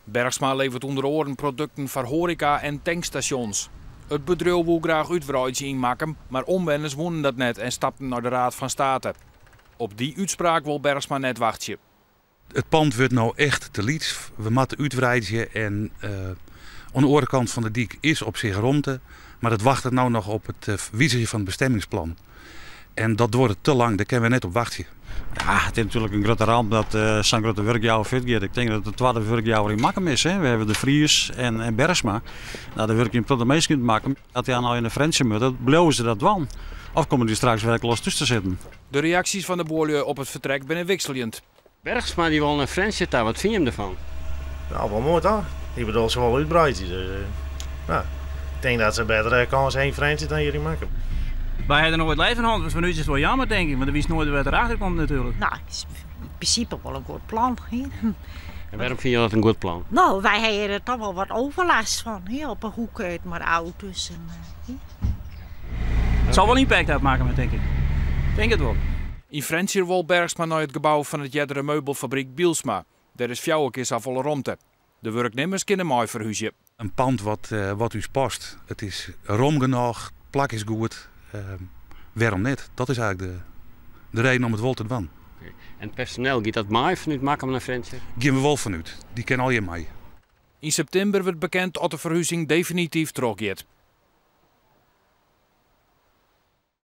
Bergsma levert onder andere producten voor horeca en tankstations. Het bedrijf wil graag uitbreiding inmaken, maar omwoners wonen dat net en stapten naar de Raad van State. Op die uitspraak wil Bergsma net wachten. Het pand wordt nou echt te liet. We moeten uitbreiden en aan de andere kant van de dik is op zich ruimte, maar het wacht nou nog op het wijzigen van het bestemmingsplan. En dat wordt te lang, daar kunnen we net op wachten. Ja, het is natuurlijk een grote ramp dat zo'n grote werkjouwer fit gaat. Ik denk dat het tweede werkjouwer in Makkum is. Hè. We hebben de Vries en Bergsma. Nou, de werk in het meest kunt maken. Dat hij nou in de Franse moet, dat beloven ze dat wel. Of komen die straks werkloos tussen zitten. De reacties van de boeren op het vertrek zijn wisselend. Bergsma die wil naar Franse daar, wat vind je hem ervan? Nou, wel mooi toch? Ik bedoel, ze wel uitbreiden. Dus, nou, ik denk dat ze beter kans heen Franse dan jullie maken. Wij hebben er nooit lijf van hand, dus nu is het wel jammer denk ik, want er wist nooit wat erachter komt natuurlijk. Nou, het is in principe wel een goed plan. Hè? En waarom vind je dat een goed plan? Nou, wij hebben er toch wel wat overlast van, hè? Op een hoek uit met auto's. En, Het zal wel impact uitmaken, denk ik. Ik denk het wel. In Fransier wil Bergsma naar het gebouw van het Jeddere meubelfabriek Bielsma. Daar is fjouwekis af volle ruimte. De werknemers kunnen mooi verhuizen. Een pand wat u past. Het is ruim genoeg, plak is goed. Waarom niet? Dat is eigenlijk de reden om het wel te doen. En het personeel, gaat dat mee vanuit Makkum naar Franse? Gaan we wel vanuit. Die kennen al je mee. In september wordt bekend dat de verhuizing definitief teruggaat.